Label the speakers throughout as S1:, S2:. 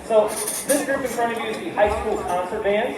S1: So this group in front of you is the high school concert band.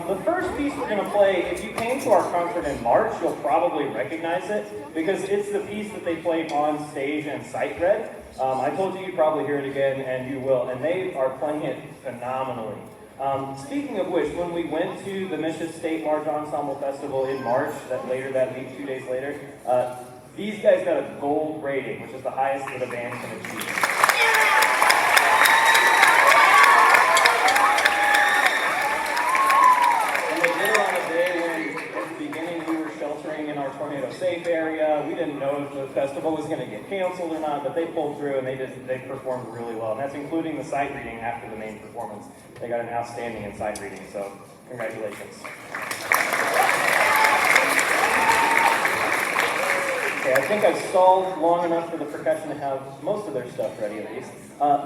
S1: The first piece we're going to play, if you came to our concert in March, you'll probably recognize it because it's the piece that they played on stage and sight read. I told you you'd probably hear it again, and you will, and they are playing it phenomenally. Speaking of which, when we went to the Michigan State Large Ensemble Festival in March, that week, 2 days later, these guys got a gold rating, which is the highest that a band can achieve. Tornado safe area. We didn't know if the festival was going to get canceled or not, but they pulled through and they performed really well. And that's including the sight reading after the main performance. They got an outstanding in sight reading, so congratulations. Okay, I think I've stalled long enough for the percussion to have most of their stuff ready at least.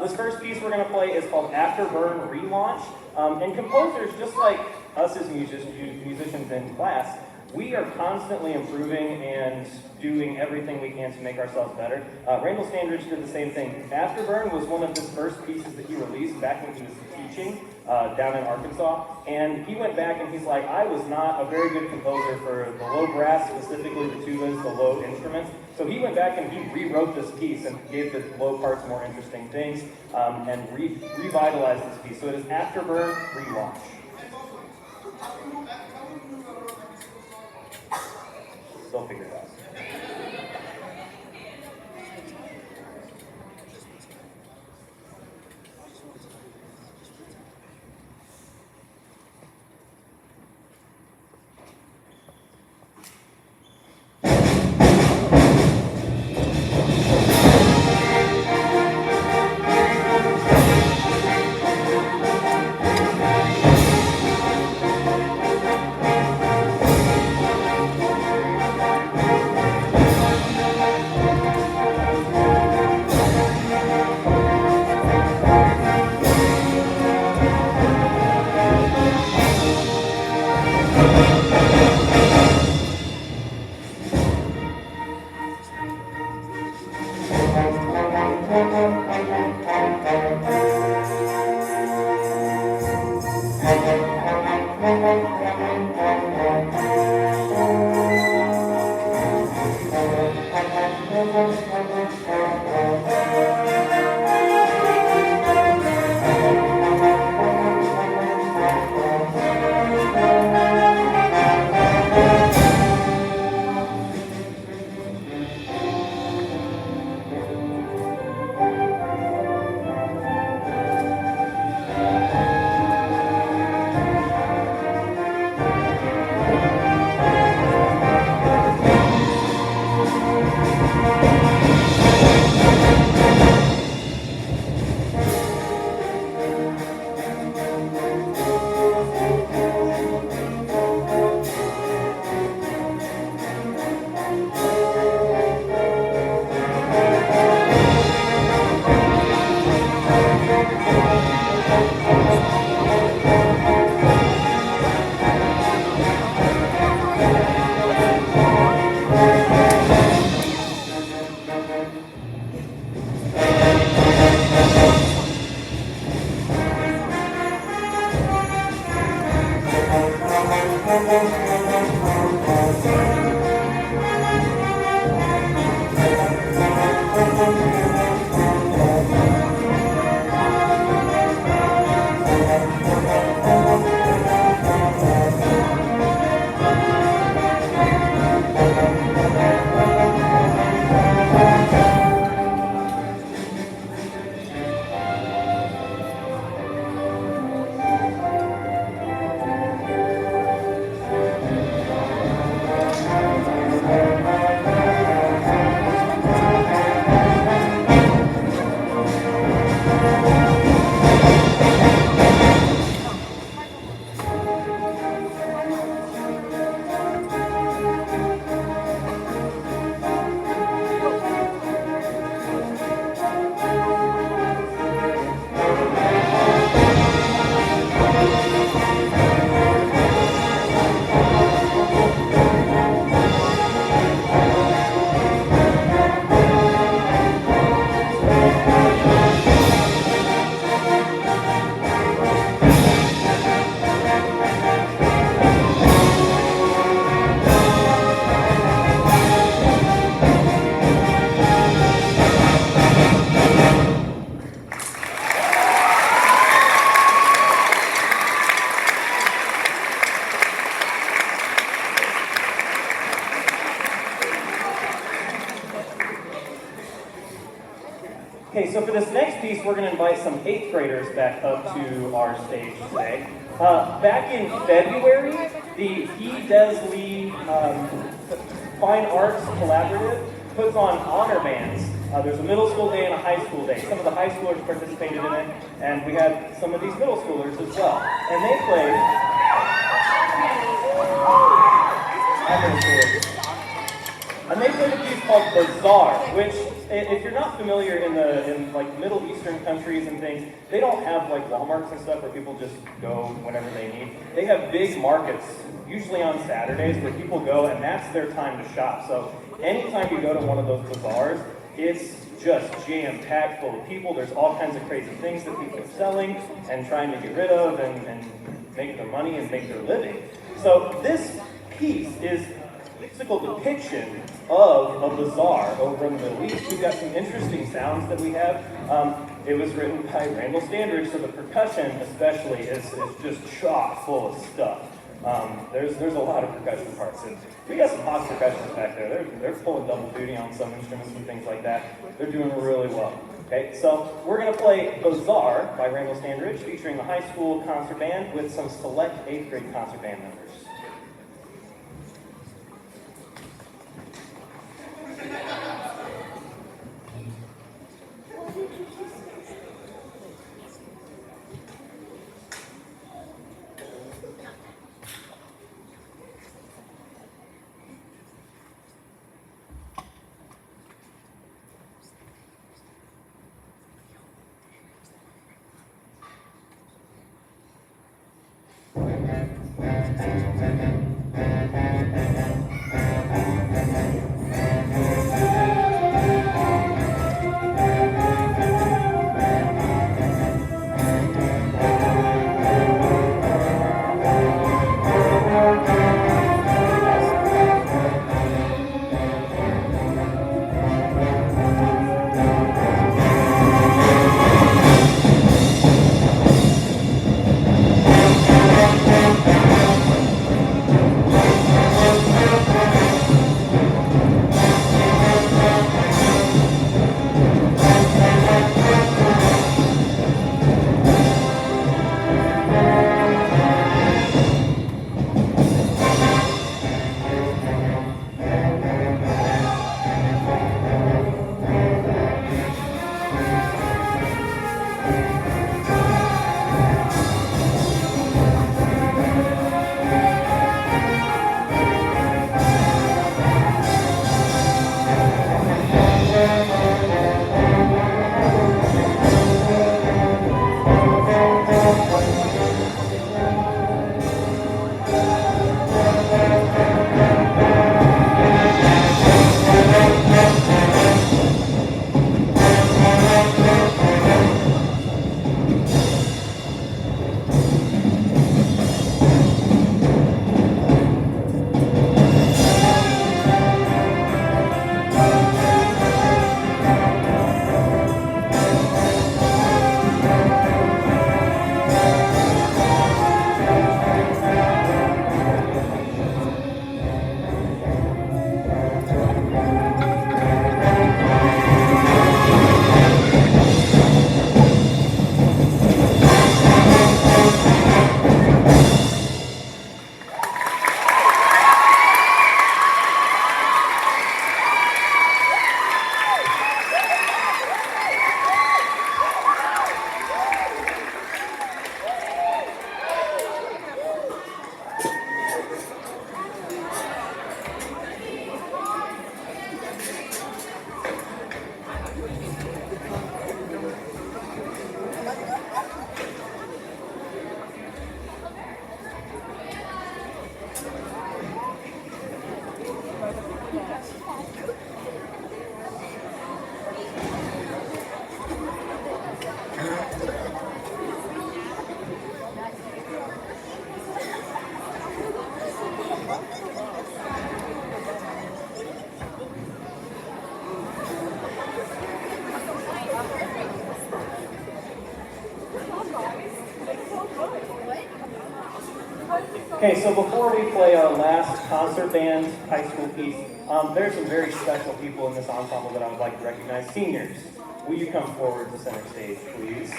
S1: This first piece we're going to play is called Afterburn Relaunch. And composers, just like us as musicians in class, we are constantly improving and doing everything we can to make ourselves better. Randall Standridge did the same thing. Afterburn was one of his first pieces that he released back when he was teaching down in Arkansas. And he went back and he's like, I was not a very good composer for the low brass, specifically the tubas, the low instruments. So he went back and he rewrote this piece and gave the low parts more interesting things and revitalized this piece. So it is Afterburn Relaunch. They'll figure it out. Okay, so for this next piece, we're going to invite some 8th graders back up to our stage today. Back in February, the P. Desley Fine Arts Collaborative puts on honor bands. There's a middle school day and a high school day. Some of the high schoolers participated in it, and we had some of these middle schoolers as well. And they played... And they played a piece called Bazaar, which, if you're not familiar in like Middle Eastern countries and things, they don't have like Walmarts and stuff where people just go whenever they need. They have big markets, usually on Saturdays, where people go and that's their time to shop. So anytime you go to one of those bazaars, it's just jam-packed full of people. There's all kinds of crazy things that people are selling and trying to get rid of and make their money and make their living. So this piece is a physical depiction of a bazaar over in the Middle East. We've got some interesting sounds that we have. It was written by Randall Standridge, so the percussion especially is just chock full of stuff. There's a lot of percussion parts, and we got some hot percussionists back there. They're pulling double duty on some instruments and things like that. They're doing really well. Okay, so we're going to play Bazaar by Randall Standridge, featuring the high school concert band with some select 8th grade concert band members. Okay, so before we play our last concert band high school piece, there's some very special people in this ensemble that I would like to recognize. Seniors, will you come forward to center stage, please? This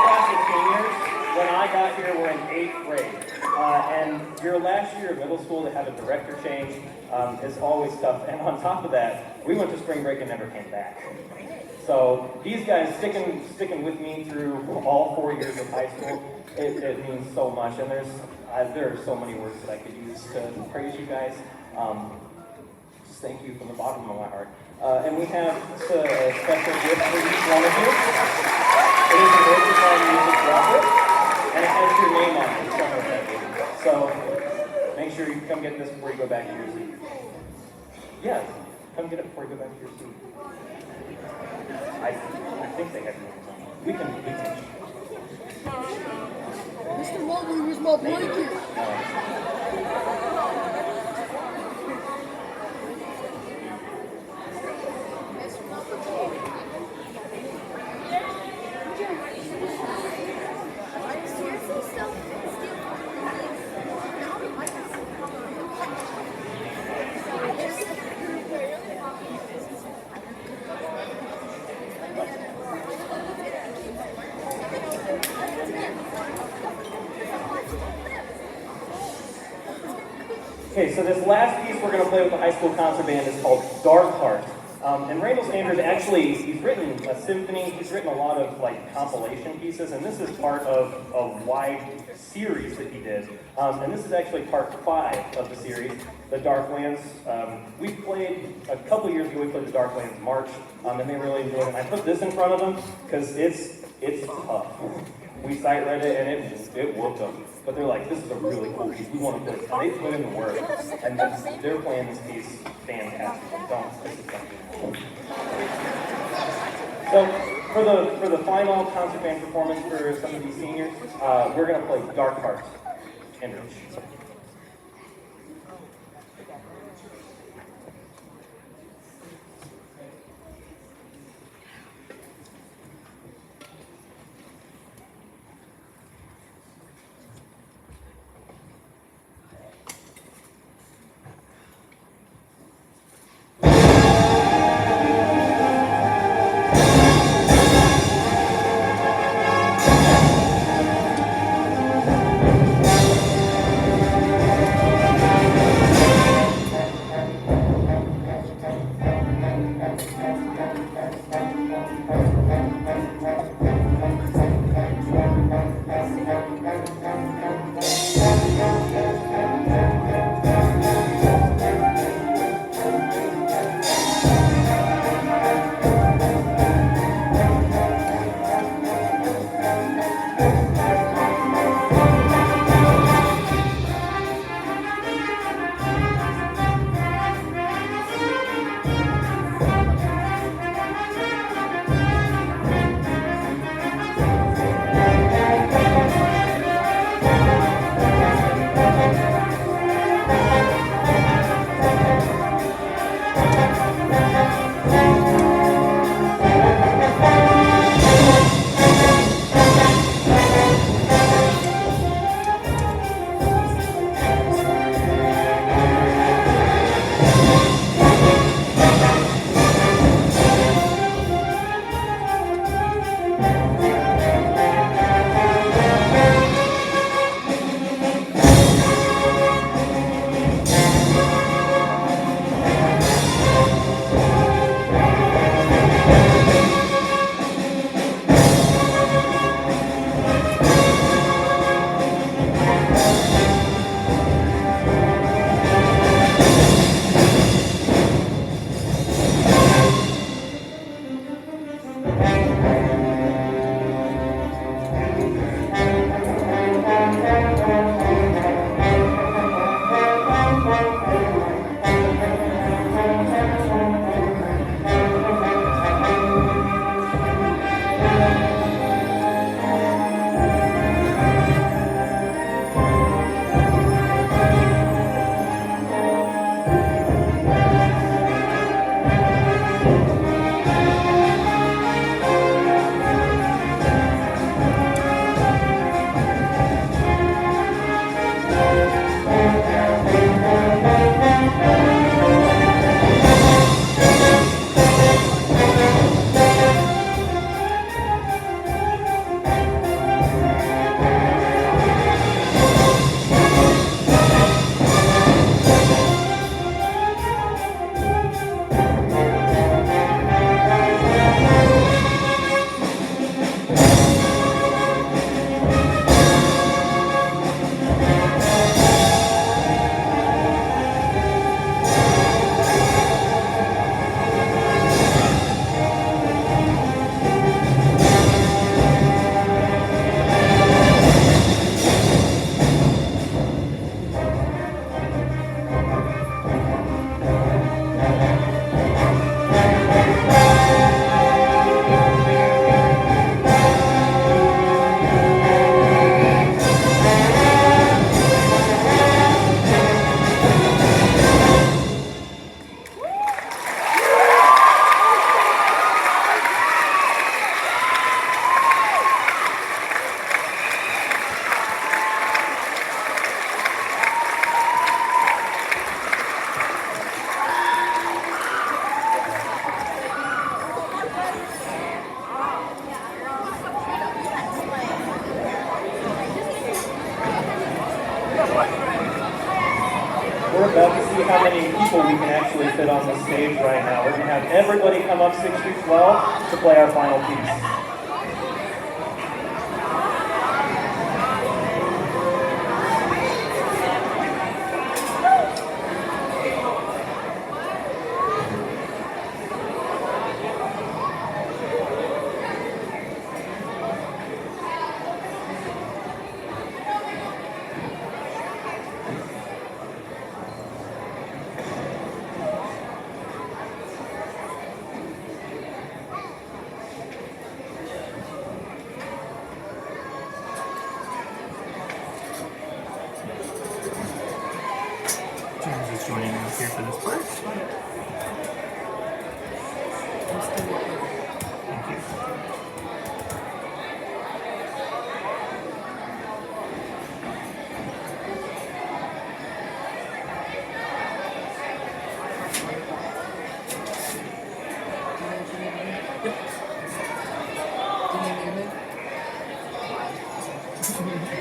S1: class of seniors, when I got here, were in 8th grade. And your last year of middle school to have a director change is always tough. And on top of that, we went to spring break and never came back. So these guys sticking with me through all 4 years of high school, it means so much. And there are so many words that I could use to praise you guys. Just thank you from the bottom of my heart. And we have a special gift for each one of you. It is an Overtime Music Droplet, and it has your name on it. So make sure you come get this before you go back to your seat. Yeah, come get it before you go back to your seat. I think they have names on it. We can.
S2: Mr. Mobley, where's my blanket?
S1: Okay, so this last piece we're going to play with the high school concert band is called Darkheart. And Randall Standridge actually, he's written a symphony, he's written a lot of like compilation pieces, and this is part of a wide series that he did. And this is actually part 5 of the series, the Darklands. We played, a couple years ago, we played the Darklands March, and they really enjoyed it. And I put this in front of them because it's tough. We sight read it and it whooped them. But they're like, this is a really cool piece. We want to play it. And they put in the work. And they're playing this piece fantastic. This is something. So for the final concert band performance for some of these seniors, we're going to play Darkheart, Standridge. we're about to see how many people we can actually fit on the stage right now. We're going to have everybody come up 6 through 12 to play our final piece.
S3: James is joining us here for this part. Thank you.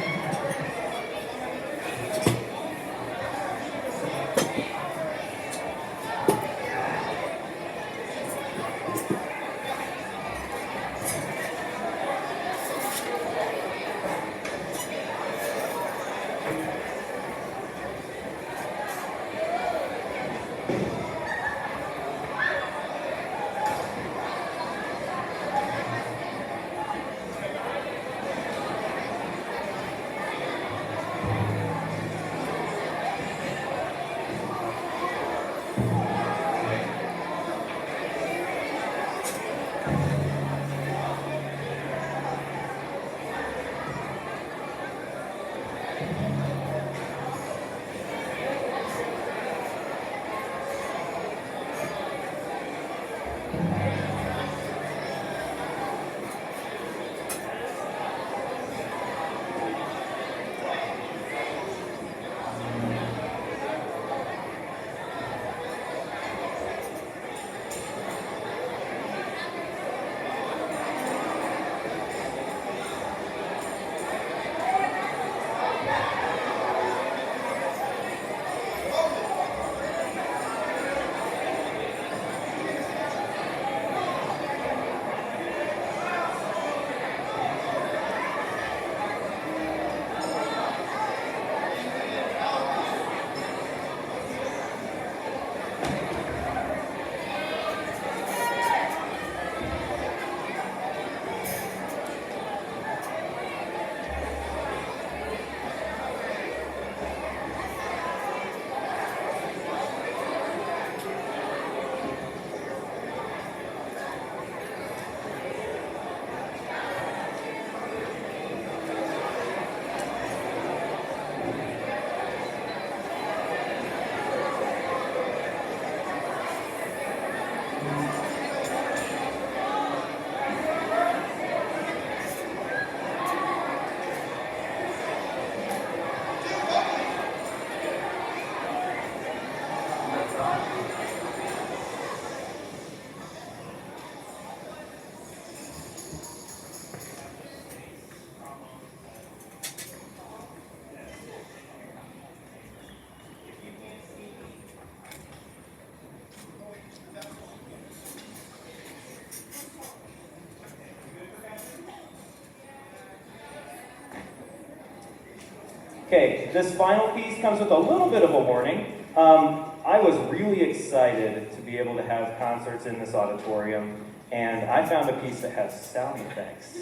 S1: Okay, this final piece comes with a little bit of a warning. I was really excited to be able to have concerts in this auditorium, and I found a piece that has sound effects.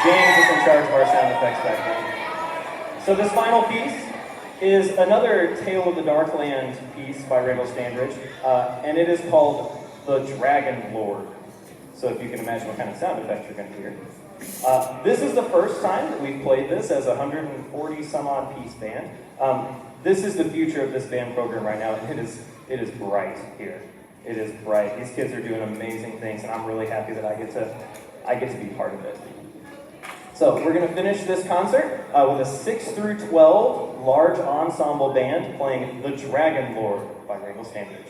S1: James is in charge of our sound effects back there. So this final piece is another Tale of the Darkland piece by Randall Standridge, and it is called The Dragon Lord. So if you can imagine what kind of sound effects you're going to hear. This is the first time that we've played this as a 140 some odd piece band. This is the future of this band program right now, and it is bright here. It is bright. These kids are doing amazing things, and I'm really happy that I get to be part of it. So we're going to finish this concert with a 6 through 12 large ensemble band playing The Dragon Lord by Randall Standridge.